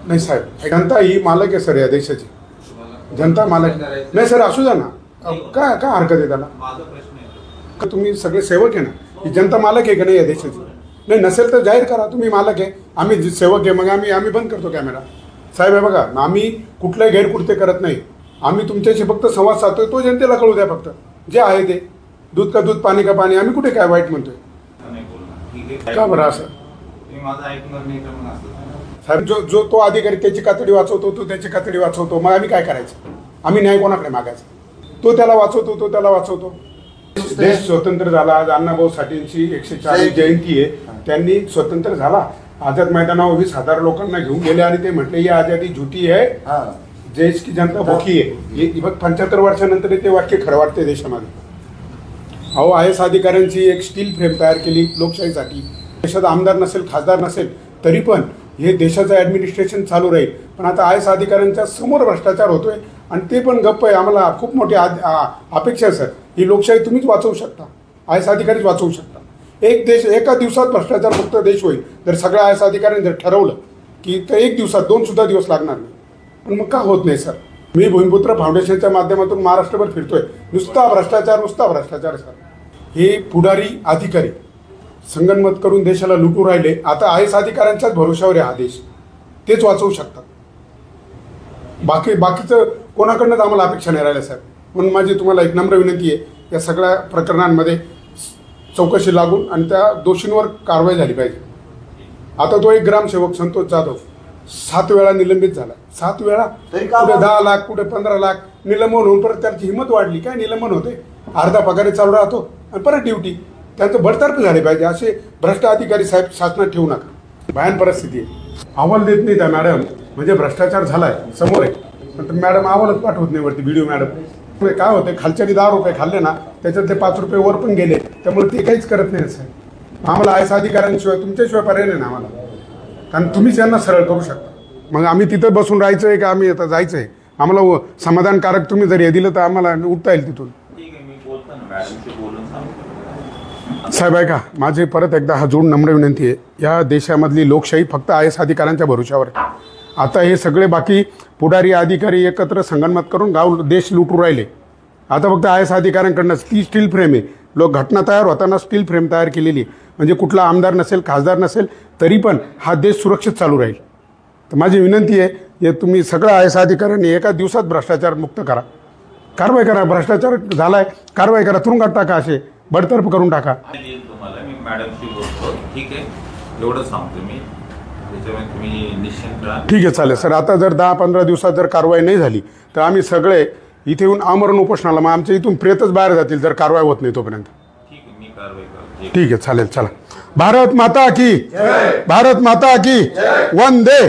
नाही साहेब, जनता ही मालक आहे सर या देशाची. जनता मालक नाही सर, असू द्या ना. काय काय हरकत आहे त्याला? तुम्ही सगळे सेवक आहे ना, ही जनता मालक आहे का नाही या देशाची? नाही नसेल तर जाहीर करा तुम्ही मालक आहे, आम्ही सेवक आहे. मग आम्ही बंद करतो कॅमेरा. साहेब हे बघा, आम्ही कुठल्याही गैरकृत्य करत नाही. आम्ही तुमच्याशी फक्त संवाद साधतोय, तो जनतेला कळू द्या फक्त. जे आहे ते दूध का दूध पाणी का पाणी. आम्ही कुठे काय वाईट म्हणतोय का बरं असं? साहेब जो तो अधिकारी त्याची कातडी वाचवतो, तो त्याची कातडी वाचवतो, मग आम्ही काय करायचं? आम्ही न्याय कोणाकडे मागायचा? तो त्याला वाचवतो. देश स्वतंत्र झाला. आज अण्णाभाऊ साठेंची 140 जयंती आहे. त्यांनी स्वतंत्र झाला. आझाद मैदानावर 20,000 लोकांना घेऊन गेले आणि ते म्हटले ही आजादी झुटी आहे, देश की जनता भुकी आहे. हे बघ 75 वर्षानंतर ते वाक्य खरं वाटते देशामध्ये. अहो IAS अधिकाऱ्यांची एक स्टील फ्रेम तयार केली लोकशाहीसाठी. देशात आमदार नसेल, खासदार नसेल, तरी पण हे देशाचं ॲडमिनिस्ट्रेशन चालू राहील. पण आता IAS अधिकाऱ्यांच्या समोर भ्रष्टाचार होतोय आणि ते पण गप्प आहे. आम्हाला खूप मोठी अपेक्षा आहे सर. ही लोकशाही तुम्हीच वाचवू शकता, IAS अधिकारीच वाचवू शकता. एक देश एका दिवसात भ्रष्टाचार मुक्त देश होईल जर सगळ्या IAS अधिकाऱ्यांनी जर ठरवलं की तर एक दिवसात 2 सुद्धा दिवस लागणार नाही. पण मग का होत नाही सर? मी भूमिपुत्र फाउंडेशनच्या माध्यमातून महाराष्ट्रभर फिरतोय. नुसता भ्रष्टाचार सर. हे पुढारी अधिकारी संगनमत करून देशाला लुटू राहिले. आता IAS अधिकाऱ्यांच्याच भरोशावर आहे हा देश. तेच वाचवू शकतात. बाकीचं कोणाकडनंच आम्हाला अपेक्षा नाही राहिल्या साहेब. म्हणून माझी तुम्हाला एक नम्र विनंती आहे, या सगळ्या प्रकरणांमध्ये चौकशी लागून आणि त्या दोषींवर कारवाई झाली पाहिजे. आता तो एक ग्रामसेवक संतोष जाधव 7 वेळा निलंबित झाला. 7 वेळा, कुठे 10 लाख, कुठे 15 लाख निलंबन होऊन परत त्याची हिंमत वाढली. काय निलंबन होते? अर्धा पगारी चालू राहतो आणि परत ड्युटी. त्यांचं बडतर्फ झाले पाहिजे. असे भ्रष्ट अधिकारी साहेब शासनात ठेवू नका. भयान परिस्थिती आहे. अहवाल देत नाही त्या मॅडम, म्हणजे भ्रष्टाचार झालाय समोर आहे, पण मॅडम अहवालच पाठवत नाही वरती. व्हिडिओ मॅडम काय होते, खालच्यानी 10 रुपये खाल्ले ना, त्याच्यातले 5 रुपये वर पण गेले. त्यामुळे ते काहीच करत नाही साहेब. आम्हाला IAS अधिकाऱ्यांशिवाय तुमच्याशिवाय पर्याय नाही ना आम्हाला, कारण तुम्हीच यांना सरळ करू शकता. मग आम्ही तिथं बसून राहायचं आहे का आम्ही आता जायचं आहे? आम्हाला समाधानकारक तुम्ही जर हे दिलं तर आम्हाला उठता येईल तिथून. साहेब आहे का, माझे परत एकदा हा जोड नम्र विनंती आहे. या देशामधली लोकशाही फक्त IAS अधिकाऱ्यांच्या भरोशावर आहे. आता हे सगळे बाकी पुढारी अधिकारी एकत्र संगनमत करून देश लुटू राहिले. आता फक्त IAS अधिकाऱ्यांकडनंच ती स्टील फ्रेम आहे. घटना तयार होताना स्टील फ्रेम तयार केलेली आहे. म्हणजे कुठला आमदार नसेल, खासदार नसेल, तरी पण हा देश सुरक्षित चालू राहील. तर माझी विनंती आहे, हे तुम्ही सगळ्या IAS अधिकाऱ्यांनी एका दिवसात भ्रष्टाचार मुक्त करा. कारवाई करा. भ्रष्टाचार झालाय, कारवाई करा. तुरुंगात टाका, असे बडतर्फ करून टाका. तुम्हाला मी मॅडमशी बोलतो. ठीक आहे, एवढं सांगतो मी. तुम्ही निश्चिंत राहा. ठीक आहे, चालेल सर. आता जर 10-15 दिवसात जर कारवाई नाही झाली तर आम्ही सगळे इथे येऊन आमरण उपोषणाला, मग आमच्या इथून प्रेतच बाहेर जातील जर कारवाई होत नाही तोपर्यंत. ठीक आहे, मी कारवाई करतो. ठीक आहे, चालेल. चला. भारत माता की, भारत माता की, वंदे.